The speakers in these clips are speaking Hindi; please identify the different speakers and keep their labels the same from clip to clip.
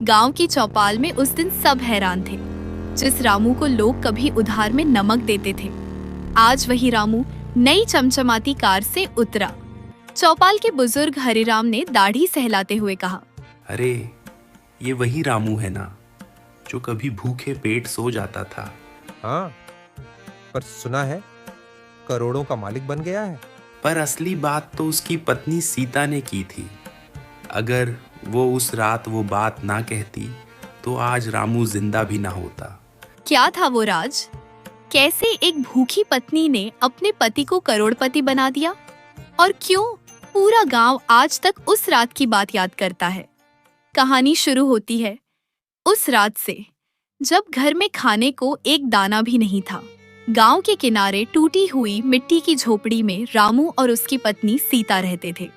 Speaker 1: गांव की चौपाल में उस दिन सब हैरान थे। जिस रामू को लोग कभी उधार में नमक देते थे, आज वही रामू नई चमचमाती कार से उतरा। चौपाल के बुजुर्ग हरिराम ने दाढ़ी सहलाते हुए कहा,
Speaker 2: अरे ये वही रामू है ना, जो कभी भूखे पेट सो जाता था।
Speaker 3: हाँ, पर सुना है करोड़ों का मालिक बन गया है।
Speaker 2: पर असली बात तो उसकी पत्नी सीता ने की थी। अगर वो उस रात वो बात ना कहती तो आज रामू जिंदा भी ना होता।
Speaker 1: क्या था वो राज? कैसे एक भूखी पत्नी ने अपने पति को करोड़पति बना दिया? और क्यों पूरा गांव आज तक उस रात की बात याद करता है? कहानी शुरू होती है उस रात से, जब घर में खाने को एक दाना भी नहीं था। गांव के किनारे टूटी हुई मिट्टी की झोपड़ी में रामू और उसकी पत्नी सीता रहते थे।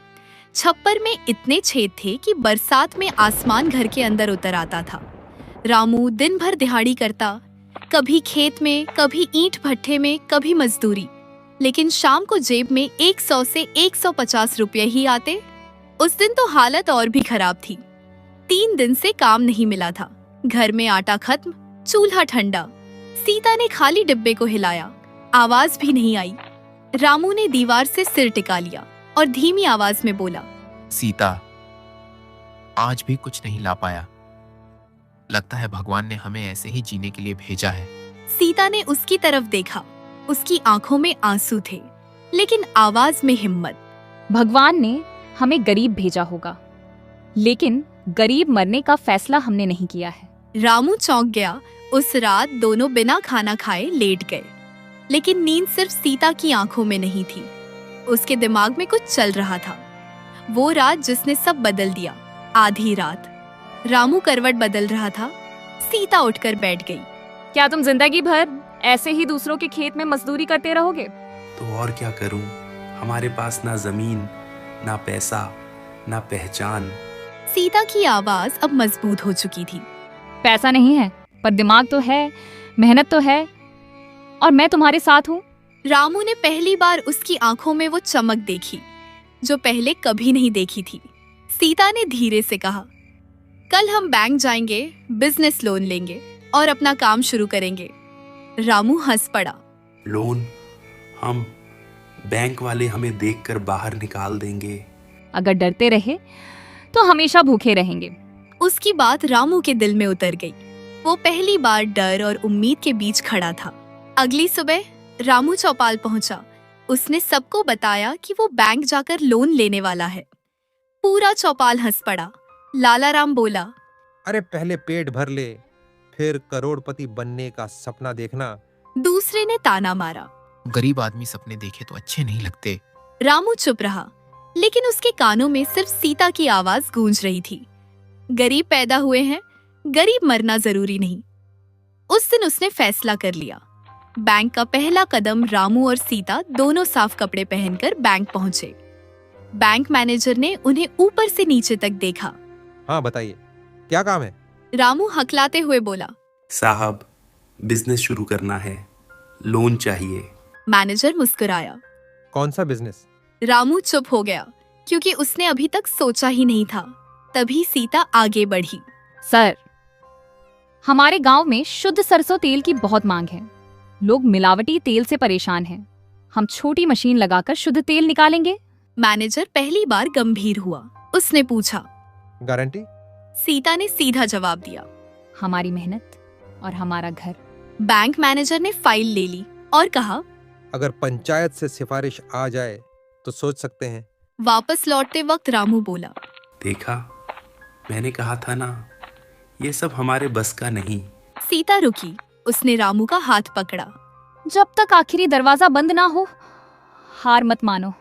Speaker 1: छप्पर में इतने छेद थे कि बरसात में आसमान घर के अंदर उतर आता था। रामू दिन भर दिहाड़ी करता, कभी खेत में, कभी ईंट भट्ठे में, कभी मजदूरी, लेकिन शाम को जेब में 100 से 150 रुपये ही आते। उस दिन तो हालत और भी खराब थी। 3 दिन से काम नहीं मिला था। घर में आटा खत्म, चूल्हा ठंडा। सीता ने खाली डिब्बे को हिलाया, आवाज भी नहीं आई। रामू ने दीवार से सिर टिका लिया और धीमी आवाज में बोला,
Speaker 4: सीता, आज भी कुछ नहीं ला पाया। लगता है भगवान ने हमें ऐसे ही जीने के लिए भेजा है।
Speaker 1: सीता ने उसकी तरफ देखा। उसकी आंखों में आंसू थे, लेकिन आवाज में हिम्मत।
Speaker 5: भगवान ने हमें गरीब भेजा होगा, लेकिन गरीब मरने का फैसला हमने नहीं किया है।
Speaker 1: रामू चौंक गया। उस रात दोनों बिना खाना खाए लेट गए, लेकिन नींद सिर्फ सीता की आंखों में नहीं थी। उसके दिमाग में कुछ चल रहा था। वो रात जिसने सब बदल दिया। आधी रात रामू करवट बदल रहा था। सीता उठकर बैठ गई।
Speaker 5: क्या तुम जिंदगी भर ऐसे ही दूसरों के खेत में मजदूरी करते रहोगे?
Speaker 2: तो और क्या करूं? हमारे पास ना जमीन, ना पैसा, ना पहचान।
Speaker 1: सीता की आवाज अब मजबूत हो चुकी थी।
Speaker 5: पैसा नहीं है, पर दिमाग तो है, मेहनत तो है, और मैं तुम्हारे साथ हूँ।
Speaker 1: रामू ने पहली बार उसकी आंखों में वो चमक देखी जो पहले कभी नहीं देखी थी। सीता ने धीरे से कहा, कल हम बैंक जाएंगे, बिजनेस लोन लेंगे और अपना काम शुरू करेंगे। रामू हंस पड़ा।
Speaker 2: लोन? हम बैंक वाले हमें देखकर बाहर निकाल देंगे।
Speaker 5: अगर डरते रहे तो हमेशा भूखे रहेंगे।
Speaker 1: उसकी बात रामू के दिल में उतर गई। वो पहली बार डर और उम्मीद के बीच खड़ा था। अगली सुबह रामू चौपाल पहुंचा। उसने सबको बताया कि वो बैंक जाकर लोन लेने वाला है। पूरा चौपाल हंस पड़ा। लाला राम बोला,
Speaker 3: अरे पहले पेट भर ले, फिर करोड़पति बनने का सपना देखना।
Speaker 1: दूसरे ने ताना मारा।
Speaker 4: गरीब आदमी सपने देखे तो अच्छे नहीं लगते।
Speaker 1: रामू चुप रहा, लेकिन उसके कानों में सिर्फ सीता की आवाज गूंज रही थी। गरीब पैदा हुए हैं, गरीब मरना जरूरी नहीं। उस दिन उसने फैसला कर लिया। बैंक का पहला कदम रामू और सीता दोनों साफ कपड़े पहनकर बैंक पहुंचे। बैंक मैनेजर ने उन्हें ऊपर से नीचे तक देखा।
Speaker 3: हाँ बताइए, क्या काम है?
Speaker 1: रामू हकलाते हुए बोला,
Speaker 2: साहब, बिजनेस शुरू करना है, लोन चाहिए।
Speaker 1: मैनेजर मुस्कुराया।
Speaker 3: कौन सा बिजनेस?
Speaker 1: रामू चुप हो गया, क्योंकि उसने अभी तक सोचा ही नहीं था। तभी सीता आगे बढ़ी।
Speaker 5: सर, हमारे गांव में शुद्ध सरसों तेल की बहुत मांग है। लोग मिलावटी तेल से परेशान हैं। हम छोटी मशीन लगाकर शुद्ध तेल निकालेंगे।
Speaker 1: मैनेजर पहली बार गंभीर हुआ। उसने पूछा,
Speaker 3: गारंटी?
Speaker 1: सीता ने सीधा जवाब दिया,
Speaker 5: हमारी मेहनत और हमारा घर।
Speaker 1: बैंक मैनेजर ने फाइल ले ली और कहा,
Speaker 3: अगर पंचायत से सिफारिश आ जाए तो सोच सकते हैं।
Speaker 1: वापस लौटते वक्त रामू बोला,
Speaker 2: देखा, मैंने कहा था ना, ये सब हमारे बस का नहीं।
Speaker 1: सीता रुकी। उसने रामू का हाथ पकड़ा।
Speaker 5: जब तक आखिरी दरवाजा बंद ना हो, हार मत मानो।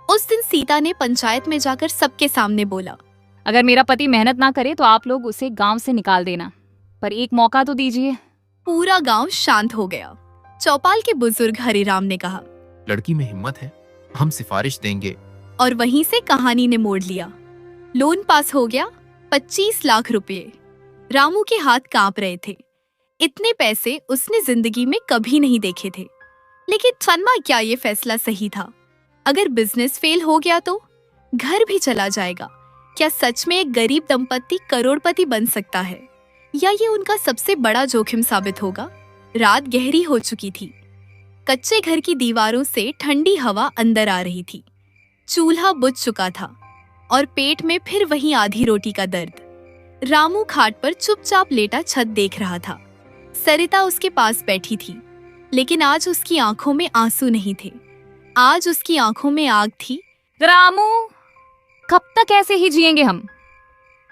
Speaker 1: उस दिन सीता ने पंचायत में जाकर सबके सामने बोला,
Speaker 5: अगर मेरा पति मेहनत ना करे तो आप लोग उसे गांव से निकाल देना, पर एक मौका तो दीजिए।
Speaker 1: पूरा गांव शांत हो गया। चौपाल के बुजुर्ग हरिराम ने कहा,
Speaker 4: लड़की में हिम्मत है, हम सिफारिश देंगे।
Speaker 1: और वहीं से कहानी ने मोड़ लिया। लोन पास हो गया, 25 लाख रुपए। रामू के हाथ कांप रहे थे। इतने पैसे उसने जिंदगी में कभी नहीं देखे थे। लेकिन फनमा क्या ये फैसला सही था? अगर बिजनेस फेल हो गया तो घर भी चला जाएगा, क्या सच में एक गरीब दंपत्ति करोड़पति बन सकता है, या ये उनका सबसे बड़ा जोखिम साबित होगा? रात गहरी हो चुकी थी। कच्चे घर की दीवारों से ठंडी हवा अंदर आ रही थी। चूल्हा बुझ चुका था और पेट में फिर वही आधी रोटी का दर्द। रामू खाट पर चुपचाप लेटा छत देख रहा था। सरिता उसके पास बैठी थी, लेकिन आज उसकी आंखों में आंसू नहीं थे। आज उसकी आंखों में आग थी।
Speaker 5: रामू, कब तक ऐसे ही जिएंगे हम?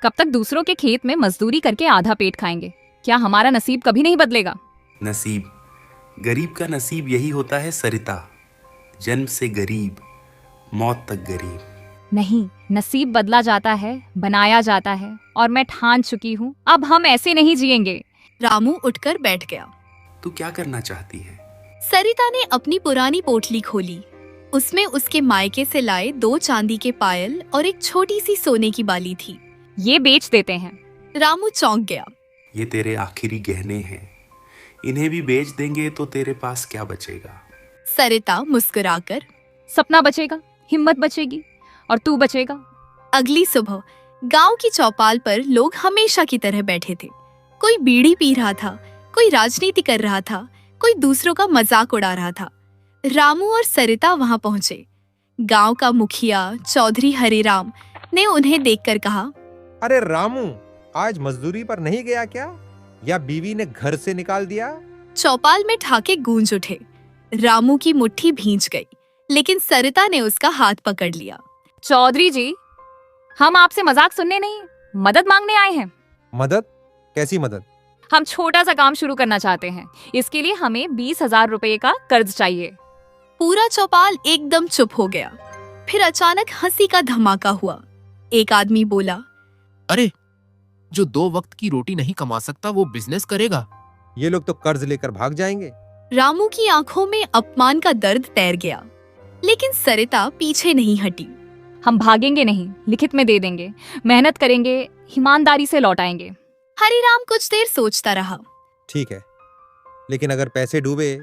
Speaker 5: कब तक दूसरों के खेत में मजदूरी करके आधा पेट खाएंगे? क्या हमारा नसीब कभी नहीं बदलेगा?
Speaker 2: नसीब, गरीब का नसीब यही होता है सरिता। जन्म से गरीब, मौत तक गरीब।
Speaker 5: नहीं, नसीब बदला जाता है, बनाया जाता है, और मैं ठान चुकी हूँ अब हम ऐसे नहीं जिएंगे।
Speaker 1: रामू उठकर बैठ गया।
Speaker 2: तू क्या करना चाहती है?
Speaker 1: सरिता ने अपनी पुरानी पोटली खोली। उसमें उसके मायके से लाए 2 चांदी के पायल और एक छोटी सी सोने की बाली थी।
Speaker 5: ये बेच देते हैं।
Speaker 1: रामू चौंक गया।
Speaker 2: ये तेरे आखिरी गहने हैं, इन्हें भी बेच देंगे तो तेरे पास क्या बचेगा?
Speaker 1: सरिता मुस्कुराकर,
Speaker 5: सपना बचेगा, हिम्मत बचेगी, और तू बचेगा।
Speaker 1: अगली सुबह गांव की चौपाल पर लोग हमेशा की तरह बैठे थे। कोई बीड़ी पी रहा था, कोई राजनीति कर रहा था, कोई दूसरों का मजाक उड़ा रहा था। रामू और सरिता वहां पहुंचे। गांव का मुखिया चौधरी हरिराम ने उन्हें देखकर कहा,
Speaker 3: अरे रामू, आज मजदूरी पर नहीं गया क्या? या बीवी ने घर से निकाल दिया?
Speaker 1: चौपाल में ठहाके गूंज उठे। रामू की मुट्ठी भींच गई, लेकिन सरिता ने उसका हाथ पकड़ लिया।
Speaker 5: चौधरी जी, हम आपसे मजाक सुनने नहीं, मदद मांगने आए हैं।
Speaker 3: मदद? कैसी मदद?
Speaker 5: हम छोटा सा काम शुरू करना चाहते हैं। इसके लिए हमें 20,000 रुपए का कर्ज चाहिए।
Speaker 1: पूरा चौपाल एकदम चुप हो गया। फिर अचानक हंसी का धमाका हुआ। एक आदमी बोला,
Speaker 4: अरे, जो 2 वक्त की रोटी नहीं कमा सकता वो बिजनेस करेगा?
Speaker 3: ये लोग तो कर्ज लेकर भाग जाएंगे।
Speaker 1: रामू की आंखों में अपमान का दर्द तैर गया, लेकिन सरिता पीछे नहीं हटी।
Speaker 5: हम भागेंगे नहीं, लिखित में दे देंगे, मेहनत करेंगे, ईमानदारी से लौटाएंगे।
Speaker 1: हरिराम कुछ देर सोचता रहा।
Speaker 3: ठीक है, लेकिन अगर पैसे डूबे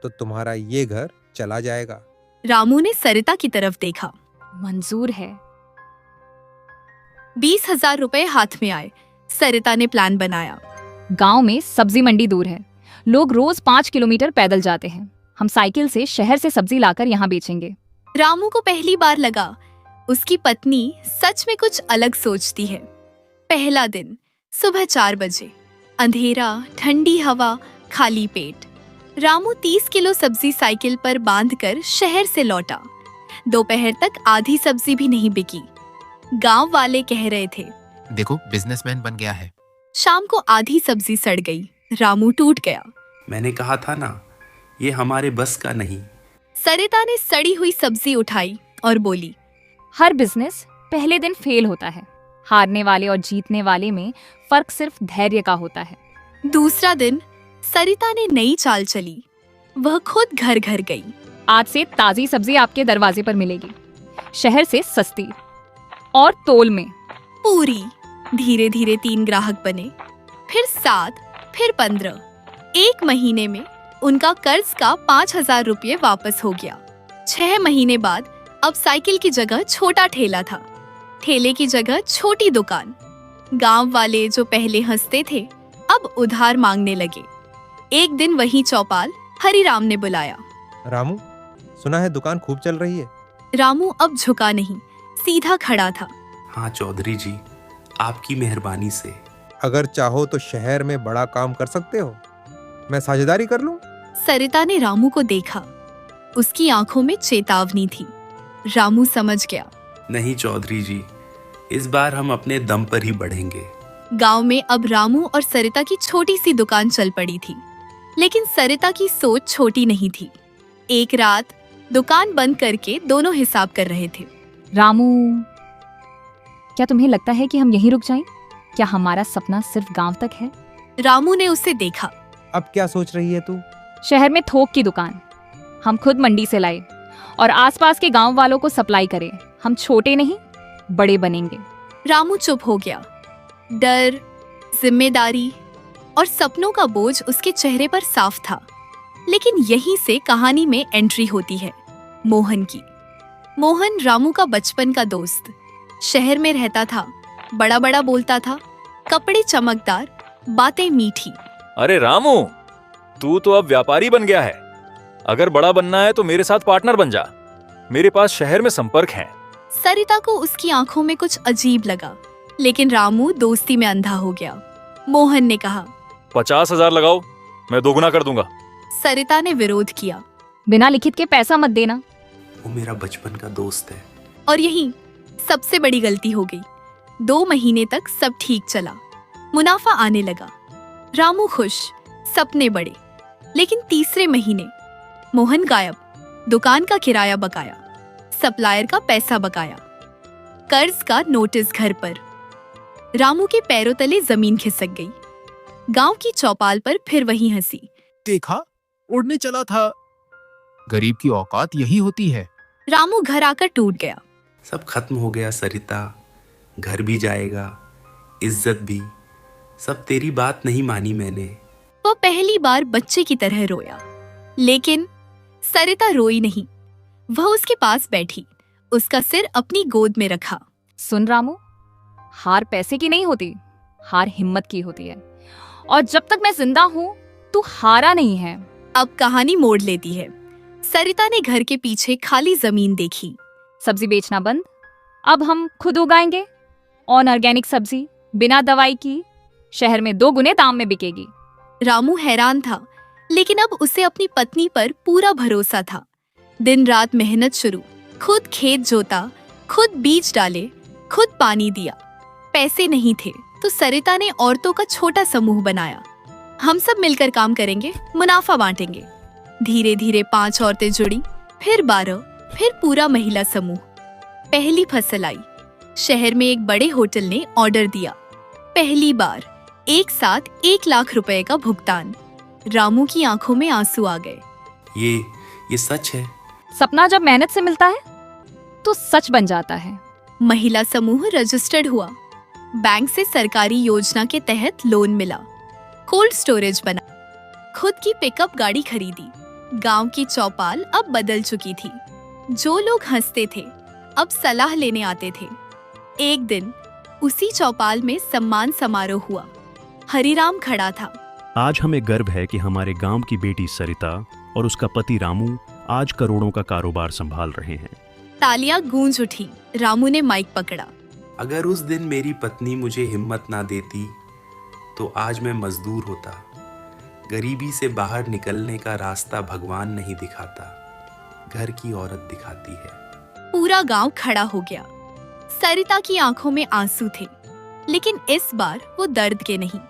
Speaker 3: तो तुम्हारा ये घर चला जाएगा।
Speaker 1: रामू ने सरिता की तरफ देखा।
Speaker 5: मंजूर है।
Speaker 1: 20,000 रुपए हाथ में आए। सरिता ने प्लान बनाया।
Speaker 5: गांव में सब्जी मंडी दूर है। लोग रोज 5 किलोमीटर पैदल जाते हैं। हम साइकिल से शहर से सब्जी लाकर यहाँ बेचेंगे।
Speaker 1: रामू को पहली बार लगा उसकी पत्नी सच में कुछ अलग सोचती है। पहला दिन, सुबह 4 बजे, अंधेरा, ठंडी हवा, खाली पेट। रामू 30 किलो सब्जी साइकिल पर बांधकर शहर से लौटा। दोपहर तक आधी सब्जी भी नहीं बिकी। गांव वाले कह रहे थे,
Speaker 4: देखो, बिजनेसमैन बन गया है।
Speaker 1: शाम को आधी सब्जी सड़ गई। रामू टूट गया।
Speaker 2: मैंने कहा था ना, ये हमारे बस का नहीं।
Speaker 1: सरिता ने सड़ी हुई सब्जी उठाई और बोली,
Speaker 5: हर बिजनेस पहले दिन फेल होता है। हारने वाले और जीतने वाले में फर्क सिर्फ धैर्य का होता है।
Speaker 1: दूसरा दिन, सरिता ने नई चाल चली। वह खुद घर घर गई।
Speaker 5: आज से ताजी सब्जी आपके दरवाजे पर मिलेगी, शहर से सस्ती और तोल में।
Speaker 1: पूरी। धीरे धीरे 3 ग्राहक बने, फिर 7, फिर 15। 1 महीने में उनका कर्ज का 5,000 रुपये वापस हो गया। 6 महीने बाद अब साइकिल की जगह छोटा ठेला था, ठेले की जगह छोटी दुकान। गांव वाले जो पहले हंसते थे अब उधार मांगने लगे। एक दिन वही चौपाल हरिराम ने बुलाया।
Speaker 3: रामू, सुना है दुकान खूब चल रही है।
Speaker 1: रामू अब झुका नहीं, सीधा खड़ा था।
Speaker 2: हाँ चौधरी जी, आपकी मेहरबानी से।
Speaker 3: अगर चाहो तो शहर में बड़ा काम कर सकते हो, मैं साझेदारी कर लूं।
Speaker 1: सरिता ने रामू को देखा। उसकी आंखों में चेतावनी थी। रामू समझ गया।
Speaker 2: नहीं चौधरी जी, इस बार हम अपने दम पर ही बढ़ेंगे।
Speaker 1: गांव में अब रामू और सरिता की छोटी सी दुकान चल पड़ी थी, लेकिन सरिता की सोच छोटी नहीं थी। एक रात दुकान बंद करके दोनों हिसाब कर रहे थे।
Speaker 5: रामू, क्या तुम्हें लगता है कि हम यहीं रुक जाएं? क्या हमारा सपना सिर्फ गांव तक है?
Speaker 1: रामू ने उसे देखा।
Speaker 3: अब क्या सोच रही है तू?
Speaker 5: शहर में थोक की दुकान हम खुद मंडी से लाए और आसपास के गांव वालों को सप्लाई करें। हम छोटे नहीं, बड़े बनेंगे।
Speaker 1: रामू चुप हो गया। डर, जिम्मेदारी और सपनों का बोझ उसके चेहरे पर साफ था। लेकिन यहीं से कहानी में एंट्री होती है मोहन की। मोहन रामू का बचपन का दोस्त। शहर में रहता था, बड़ा बड़ा बोलता था, कपड़े चमकदार, बातें मीठी।
Speaker 6: अरे रामू, तू तो अब व्यापारी बन गया है। अगर बड़ा बनना है तो मेरे साथ पार्टनर बन जा। मेरे पास शहर में संपर्क है।
Speaker 1: सरिता को उसकी आंखों में कुछ अजीब लगा, लेकिन रामू दोस्ती में अंधा हो गया। मोहन ने कहा,
Speaker 6: 50,000 लगाओ, मैं दोगुना कर दूंगा।
Speaker 1: सरिता ने विरोध किया।
Speaker 5: बिना लिखित के पैसा मत देना।
Speaker 2: वो मेरा बचपन का दोस्त है।
Speaker 1: और यही सबसे बड़ी गलती हो गई। 2 महीने तक सब ठीक चला, मुनाफा आने लगा, रामू खुश, सपने बड़े। लेकिन तीसरे महीने मोहन गायब, दुकान का किराया बकाया, सप्लायर का पैसा बकाया, कर्ज का नोटिस घर पर। रामू के पैरों तले जमीन खिसक गई। गांव की चौपाल पर फिर वही हंसी।
Speaker 4: देखा, उड़ने चला था। गरीब की औकात यही होती है।
Speaker 1: रामू घर आकर टूट गया।
Speaker 2: सब खत्म हो गया सरिता, घर भी जाएगा, इज्जत भी। सब तेरी बात नहीं मानी मैंने।
Speaker 1: वह पहली बार बच्चे की तरह रोया, लेकिन सरिता रोई नहीं। वह उसके पास बैठी, उसका सिर अपनी गोद में रखा।
Speaker 5: सुन रामू, हार पैसे की नहीं होती, हार हिम्मत की होती है। और जब तक मैं जिंदा हूँ तू हारा नहीं है।
Speaker 1: अब कहानी मोड़ लेती है। सरिता ने घर के पीछे खाली जमीन देखी।
Speaker 5: सब्जी बेचना बंद, अब हम खुद उगाएंगे। ऑर्गेनिक सब्जी, बिना दवाई की, शहर में 2 गुने दाम में बिकेगी।
Speaker 1: रामू हैरान था, लेकिन अब उसे अपनी पत्नी पर पूरा भरोसा था। दिन रात मेहनत शुरू, खुद खेत जोता, खुद बीज डाले, खुद पानी दिया। पैसे नहीं थे तो सरिता ने औरतों का छोटा समूह बनाया। हम सब मिलकर काम करेंगे, मुनाफा बांटेंगे। धीरे धीरे 5 औरतें जुड़ी, फिर 12, फिर पूरा महिला समूह। पहली फसल आई। शहर में एक बड़े होटल ने ऑर्डर दिया। पहली बार एक साथ 1 लाख रुपए का भुगतान। रामू की आंखों में आंसू आ गए।
Speaker 2: ये सच है।
Speaker 5: सपना जब मेहनत से मिलता है तो सच बन जाता है।
Speaker 1: महिला समूह रजिस्टर्ड हुआ। बैंक से सरकारी योजना के तहत लोन मिला। कोल्ड स्टोरेज बना। खुद की पिकअप गाड़ी खरीदी। गांव की चौपाल अब बदल चुकी थी। जो लोग हंसते थे अब सलाह लेने आते थे। एक दिन उसी चौपाल में सम्मान समारोह हुआ। हरिराम खड़ा था।
Speaker 7: आज हमें गर्व है कि हमारे गांव की बेटी सरिता और उसका पति रामू आज करोड़ों का कारोबार संभाल रहे हैं।
Speaker 1: तालियां गूंज उठी। रामू ने माइक पकड़ा।
Speaker 2: अगर उस दिन मेरी पत्नी मुझे हिम्मत ना देती तो आज मैं मजदूर होता। गरीबी से बाहर निकलने का रास्ता भगवान नहीं दिखाता, घर की औरत दिखाती है।
Speaker 1: पूरा गांव खड़ा हो गया। सरिता की आंखों में आंसू थे, लेकिन इस बार वो दर्द के नहीं,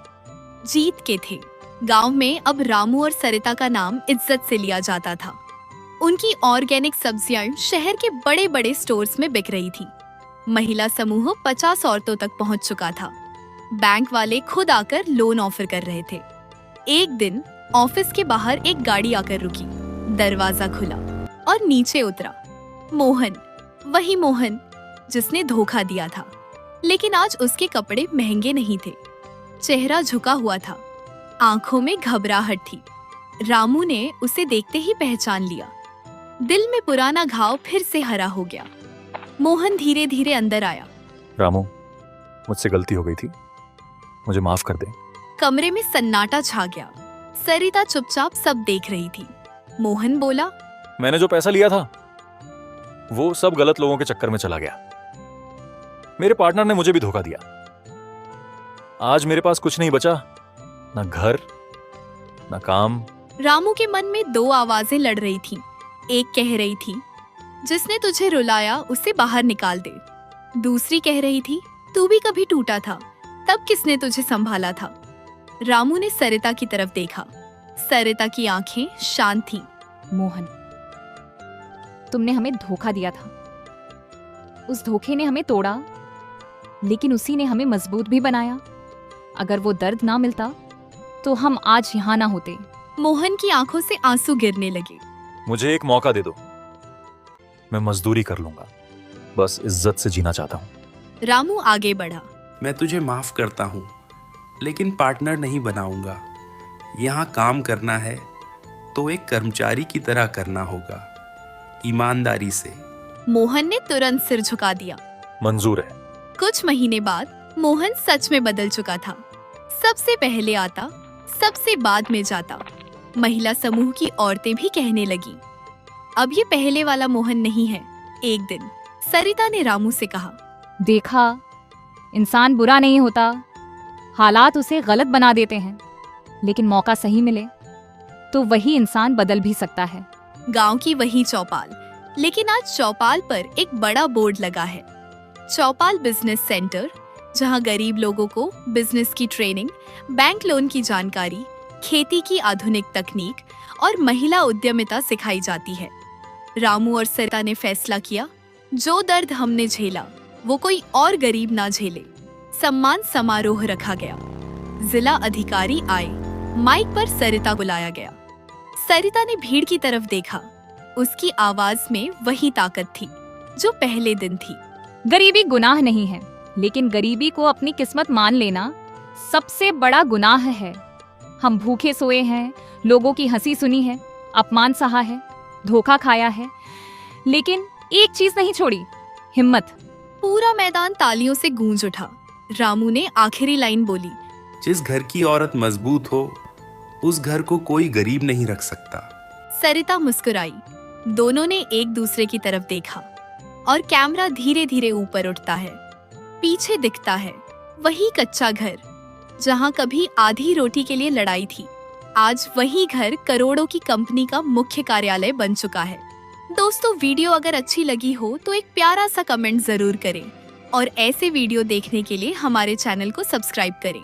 Speaker 1: जीत के थे। गांव में अब रामू और सरिता का नाम इज्जत से लिया जाता था। उनकी ऑर्गेनिक सब्जियां शहर के बड़े बड़े स्टोर्स में बिक रही थी। महिला समूह 50 औरतों तक पहुंच चुका था। बैंक वाले खुद आकर लोन ऑफर कर रहे थे। एक दिन ऑफिस के बाहर एक गाड़ी आकर रुकी। दरवाजा खुला और नीचे उतरा मोहन, वही मोहन जिसने धोखा दिया था। लेकिन आज उसके कपड़े महंगे नहीं थे। चेहरा झुका हुआ था, आंखों में घबराहट थी। रामू ने उसे देखते ही पहचान लिया। दिल में पुराना घाव फिर से हरा हो गया। मोहन धीरे धीरे अंदर आया।
Speaker 6: रामू, मुझसे गलती हो गई थी, मुझे माफ कर दे।
Speaker 1: कमरे में सन्नाटा छा गया। सरिता चुपचाप सब देख रही थी। मोहन बोला,
Speaker 6: मैंने जो पैसा लिया था वो सब गलत लोगों के चक्कर में चला गया। मेरे पार्टनर ने मुझे भी धोखा दिया। आज मेरे पास कुछ नहीं बचा, ना घर ना काम।
Speaker 1: रामू के मन में 2 आवाजें लड़ रही थीं। एक कह रही थी, जिसने तुझे रुलाया उसे बाहर निकाल दे। दूसरी कह रही थी, तू भी कभी टूटा था, तब किसने तुझे संभाला था। रामू ने सरिता की तरफ देखा। सरिता की आंखें शांत थीं।
Speaker 5: मोहन, तुमने हमें धोखा दिया था। उस धोखे ने हमें तोड़ा, लेकिन उसी ने हमें मजबूत भी बनाया। अगर वो दर्द ना मिलता तो हम आज यहाँ ना होते।
Speaker 1: मोहन की आंखों से आंसू गिरने लगे।
Speaker 6: मुझे एक मौका दे दो, मैं मजदूरी कर लूंगा, बस इज्जत से जीना चाहता हूँ।
Speaker 1: रामू आगे बढ़ा।
Speaker 2: मैं तुझे माफ करता हूँ, लेकिन पार्टनर नहीं बनाऊंगा। यहाँ काम करना है तो एक कर्मचारी की तरह करना होगा, ईमानदारी से।
Speaker 1: मोहन ने तुरंत सिर झुका दिया।
Speaker 6: मंजूर है,
Speaker 1: कुछ महीने बाद मोहन सच में बदल चुका था। सबसे पहले आता, सबसे बाद में जाता। महिला समूह की औरतें भी कहने लगी, अब ये पहले वाला मोहन नहीं है। एक दिन सरिता ने रामू से कहा,
Speaker 5: देखा, इंसान बुरा नहीं होता, हालात उसे गलत बना देते हैं, लेकिन मौका सही मिले तो वही इंसान बदल भी सकता है।
Speaker 1: गांव की वही चौपाल, लेकिन आज चौपाल पर एक बड़ा बोर्ड लगा है, चौपाल बिजनेस सेंटर, जहां गरीब लोगों को बिजनेस की ट्रेनिंग, बैंक लोन की जानकारी, खेती की आधुनिक तकनीक और महिला उद्यमिता सिखाई जाती है। रामू और सरिता ने फैसला किया, जो दर्द हमने झेला वो कोई और गरीब ना झेले। सम्मान समारोह रखा गया। जिला अधिकारी आए, माइक पर सरिता बुलाया गया। सरिता ने भीड़ की तरफ देखा। उसकी आवाज में वही ताकत थी जो पहले दिन थी।
Speaker 5: गरीबी गुनाह नहीं है, लेकिन गरीबी को अपनी किस्मत मान लेना सबसे बड़ा गुनाह है। हम भूखे सोए हैं, लोगों की हंसी सुनी है, अपमान सहा है, धोखा खाया है, लेकिन एक चीज नहीं छोड़ी, हिम्मत।
Speaker 1: पूरा मैदान तालियों से गूंज उठा। रामू ने आखिरी लाइन बोली,
Speaker 2: जिस घर की औरत मजबूत हो उस घर को कोई गरीब नहीं रख सकता।
Speaker 1: सरिता मुस्कुराई। दोनों ने एक दूसरे की तरफ देखा और कैमरा धीरे धीरे ऊपर उठता है। पीछे दिखता है वही कच्चा घर जहां कभी आधी रोटी के लिए लड़ाई थी। आज वही घर करोड़ों की कंपनी का मुख्य कार्यालय बन चुका है। दोस्तों, वीडियो अगर अच्छी लगी हो तो एक प्यारा सा कमेंट जरूर करें और ऐसे वीडियो देखने के लिए हमारे चैनल को सब्सक्राइब करें।